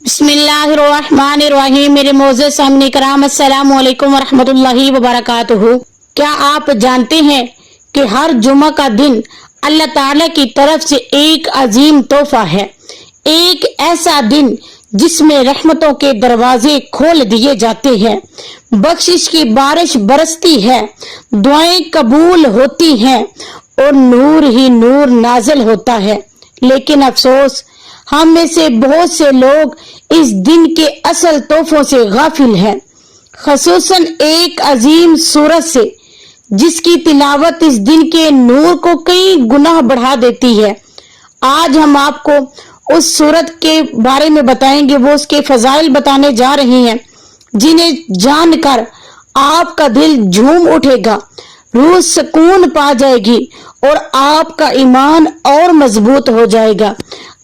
बिस्मिल्लाहिर्रहमानिर्रहीम। मेरे मोअज़्ज़ज़ सामने कराम, अस्सलामु अलैकुम वरहमतुल्लाहि वबरकातुहू। क्या आप जानते हैं कि हर जुमा का दिन अल्लाह ताला की तरफ से एक अजीम तोहफा है, एक ऐसा दिन जिसमें रहमतों के दरवाजे खोल दिए जाते हैं, बख्शिश की बारिश बरसती है, दुआएं कबूल होती हैं और नूर ही नूर नाजिल होता है। लेकिन अफसोस, हम में से बहुत से लोग इस दिन के असल तोहफों से गाफिल हैं, खसूसन एक अजीम सूरत से जिसकी तिलावत इस दिन के नूर को कई गुना बढ़ा देती है। आज हम आपको उस सूरत के बारे में बताएंगे, वो उसके फजाइल बताने जा रही हैं जिन्हें जानकर आपका दिल झूम उठेगा, रूह सुकून पा जाएगी और आपका ईमान और मजबूत हो जाएगा।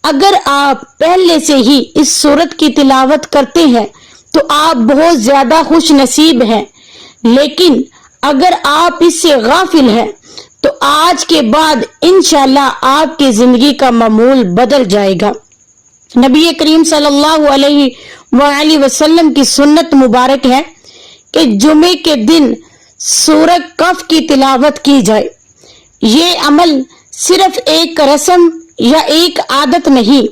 अगर आप पहले से ही इस सूरत की तिलावत करते हैं तो आप बहुत ज्यादा खुश नसीब हैं, लेकिन अगर आप इससे गाफिल हैं तो आज के बाद इंशाल्लाह आपकी जिंदगी का मामूल बदल जाएगा। नबी करीम सल्लल्लाहु अलैहि वसल्लम की सुन्नत मुबारक है कि जुमे के दिन सूरह कफ की तिलावत की जाए। ये अमल सिर्फ एक रस्म या एक आदत नहीं,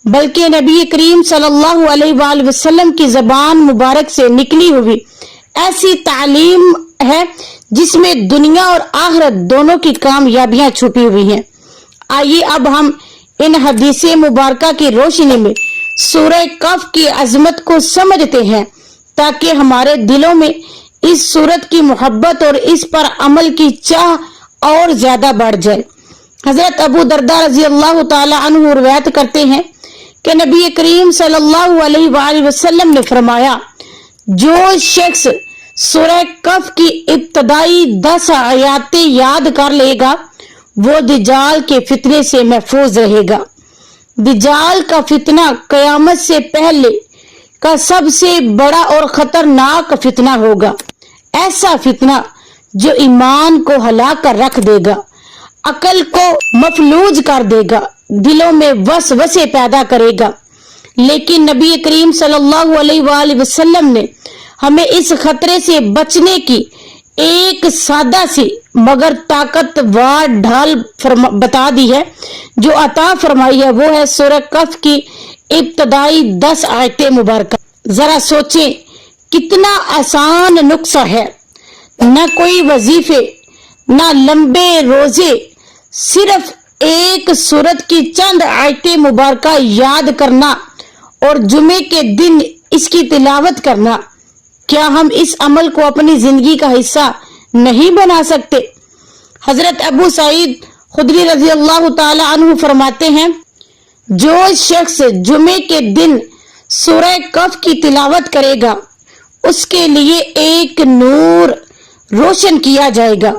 बल्कि नबी करीम सल्लल्लाहु अलैहि वसल्लम की ज़बान मुबारक से निकली हुई ऐसी तालीम है जिसमें दुनिया और आखिरत दोनों की कामयाबियां छुपी हुई हैं। आइए अब हम इन हदीसे मुबारका की रोशनी में सूरह कफ की अजमत को समझते हैं, ताकि हमारे दिलों में इस सूरत की मोहब्बत और इस पर अमल की चाह और ज्यादा बढ़ जाए। हजरत अबू दरदा रजी अल्लाह ताला अन्हु रिवायत करते हैं कि नबी करीम सल्लल्लाहु अलैहि वसल्लम ने फरमाया, जो शख्स सूरह कफ की इब्तदाई 10 आयतें याद कर लेगा वो दिजाल के फितने से महफूज रहेगा। दिजाल का फितना कयामत से पहले का सबसे बड़ा और खतरनाक फितना होगा, ऐसा फितना जो ईमान को हिला कर रख देगा, अकल को मफलूज कर देगा, दिलों में वसवसे पैदा करेगा। लेकिन नबी करीम सल्लल्लाहु अलैहि वसल्लम ने हमें इस खतरे से बचने की एक सादा सी मगर ताकतवर ढाल बता दी है, जो अता फरमाई है। वो है सूरह कफ की इब्तदाई 10 आयतें मुबारक। जरा सोचें कितना आसान नुस्खा है, न कोई वजीफे न लंबे रोजे, सिर्फ एक सूरत की चंद आयतें मुबारक याद करना और जुमे के दिन इसकी तिलावत करना। क्या हम इस अमल को अपनी जिंदगी का हिस्सा नहीं बना सकते? हजरत अबू सईद खुदरी रजी अल्लाह ताला अन्हु फरमाते हैं, जो शख्स जुमे के दिन सूरह कफ की तिलावत करेगा उसके लिए एक नूर रोशन किया जाएगा,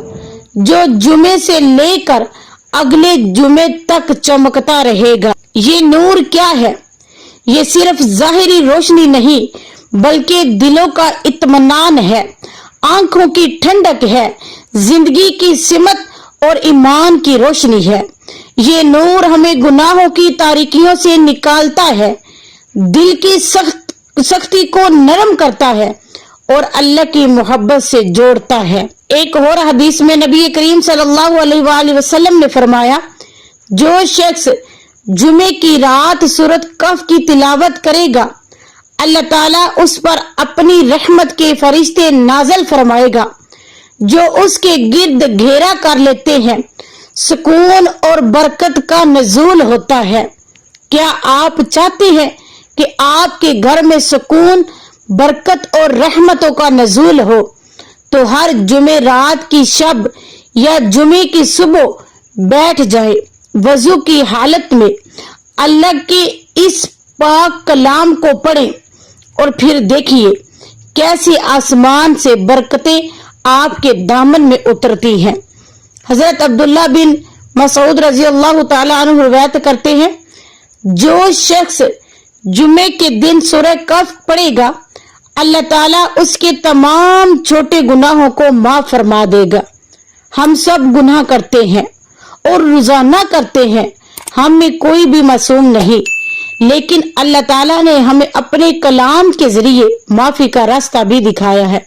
जो जुमे से लेकर अगले जुमे तक चमकता रहेगा। ये नूर क्या है? ये सिर्फ जाहिरी रोशनी नहीं, बल्कि दिलों का इत्मीनान है, आंखों की ठंडक है, जिंदगी की सिमत और ईमान की रोशनी है। ये नूर हमें गुनाहों की तारीकियों से निकालता है, दिल की सख्ती को नरम करता है और अल्लाह की मोहब्बत से जोड़ता है। एक और हदीस में नबी करीम सल्लल्लाहु अलैहि वसल्लम ने फरमाया, जो शख्स जुमे की रात सूरत कफ की तिलावत करेगा अल्लाह ताला उस पर अपनी रहमत के फरिश्ते नाज़िल फरमाएगा, जो उसके गिर्द घेरा कर लेते हैं। सुकून और बरकत का नज़ूल होता है। क्या आप चाहते हैं कि आपके घर में सुकून, बरकत और रहमतों का नज़ूल हो? तो हर जुमे रात की शब या जुमे की सुबह बैठ जाए, वजू की हालत में अल्लाह के इस पाक कलाम को पढ़ें और फिर देखिए कैसे आसमान से बरकतें आपके दामन में उतरती हैं। हजरत अब्दुल्ला बिन मसूद रजी अल्लाह ताला अन्हु रिवायत करते हैं, जो शख्स जुमे के दिन सूरह कफ पढ़ेगा अल्लाह ताला उसके तमाम छोटे गुनाहों को माफ फरमा देगा। हम सब गुनाह करते हैं اور روزانہ کرتے ہیں، ہم میں کوئی بھی معصوم نہیں، لیکن اللہ تعالیٰ نے ہمیں اپنے کلام کے ذریعے معافی کا راستہ بھی دکھایا ہے۔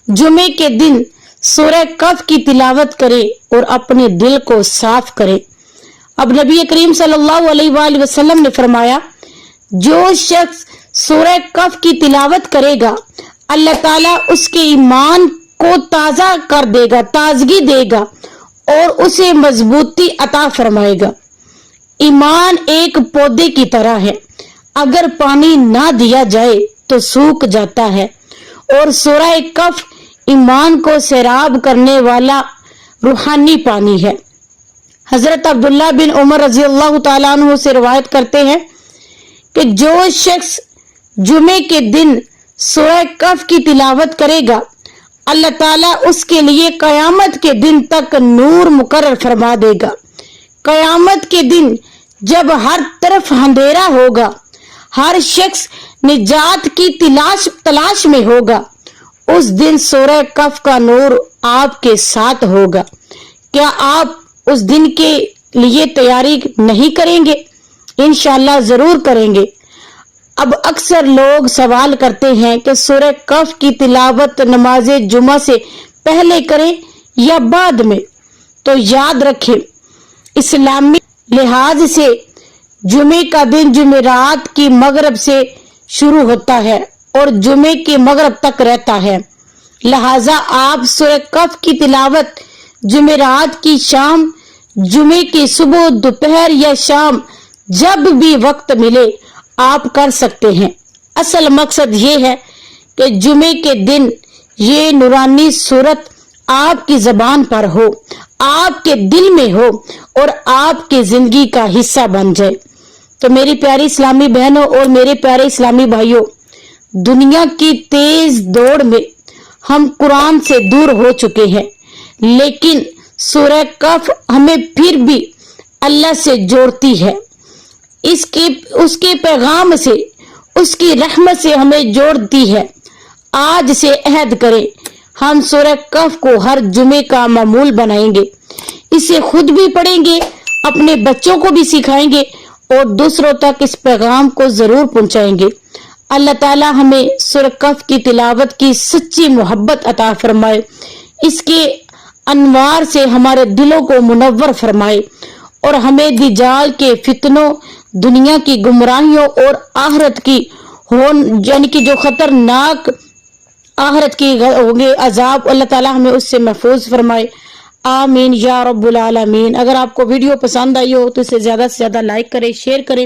جمعے کے دن سورہ کہف کی تلاوت کرے اور اپنے دل کو صاف کرے۔ اب نبی کریم صلی اللہ علیہ وآلہ وسلم نے فرمایا، جو شخص سورہ کہف کی تلاوت کرے گا اللہ تعالیٰ اس کے ایمان کو تازہ کر دے گا، تازگی دے گا اور اسے مضبوطی عطا فرمائے گا۔ ایمان ایک پودے کی طرح ہے، اگر پانی نہ دیا جائے تو سوکھ جاتا ہے، اور سورہ کہف ایمان کو سیراب کرنے والا روحانی پانی ہے۔ حضرت عبداللہ بن عمر رضی اللہ تعالیٰ عنہ سے روایت کرتے ہیں کہ جو شخص جمعے کے دن سورہ کہف کی تلاوت کرے گا اللہ تعالیٰ اس کے لیے قیامت کے دن تک نور مقرر فرما دے گا۔ قیامت کے دن جب ہر طرف اندھیرا ہوگا، ہر شخص نجات کی تلاش میں ہوگا، اس دن سورہ کہف کا نور آپ کے ساتھ ہوگا۔ کیا آپ اس دن کے لیے تیاری نہیں کریں گے؟ انشاءاللہ ضرور کریں گے۔ اب اکثر لوگ سوال کرتے ہیں کہ سورہ کہف کی تلاوت نماز جمعہ سے پہلے کریں یا بعد میں؟ تو یاد رکھیں، اسلامی لحاظ سے جمعے کا دن جمعرات کی مغرب سے شروع ہوتا ہے اور جمعے کے مغرب تک رہتا ہے، لہذا آپ سورہ کہف کی تلاوت جمعرات کی شام، جمعے کی صبح، دوپہر یا شام جب بھی وقت ملے آپ کر سکتے ہیں۔ اصل مقصد یہ ہے کہ جمعے کے دن یہ نورانی صورت آپ کی زبان پر ہو، آپ کے دل میں ہو اور آپ کی زندگی کا حصہ بن جائے۔ تو میری پیاری اسلامی بہنوں اور میرے پیارے اسلامی بھائیوں، دنیا کی تیز دوڑ میں ہم قرآن سے دور ہو چکے ہیں، لیکن سورہ کہف ہمیں پھر بھی اللہ سے جوڑتی ہے، اس کے پیغام سے، اس کی رحمت سے ہمیں جوڑتی ہے۔ آج سے عہد کریں، ہم سورہ کہف کو ہر جمعے کا معمول بنائیں گے، اسے خود بھی پڑھیں گے، اپنے بچوں کو بھی سکھائیں گے اور دوسروں تک اس پیغام کو ضرور پہنچائیں گے۔ اللہ تعالی ہمیں سورہ کہف کی تلاوت کی سچی محبت عطا فرمائے، اس کے انوار سے ہمارے دلوں کو منور فرمائے اور ہمیں دجال کے فتنوں، دنیا کی گمراہیوں اور آخرت کی یعنی کہ جو خطرناک آخرت کی ہوں گے عذاب، اللہ تعالی ہمیں اس سے محفوظ فرمائے۔ آمین یا رب العالمین۔ اگر آپ کو ویڈیو پسند آئی ہو تو اسے زیادہ سے زیادہ لائک کریں، شیئر کریں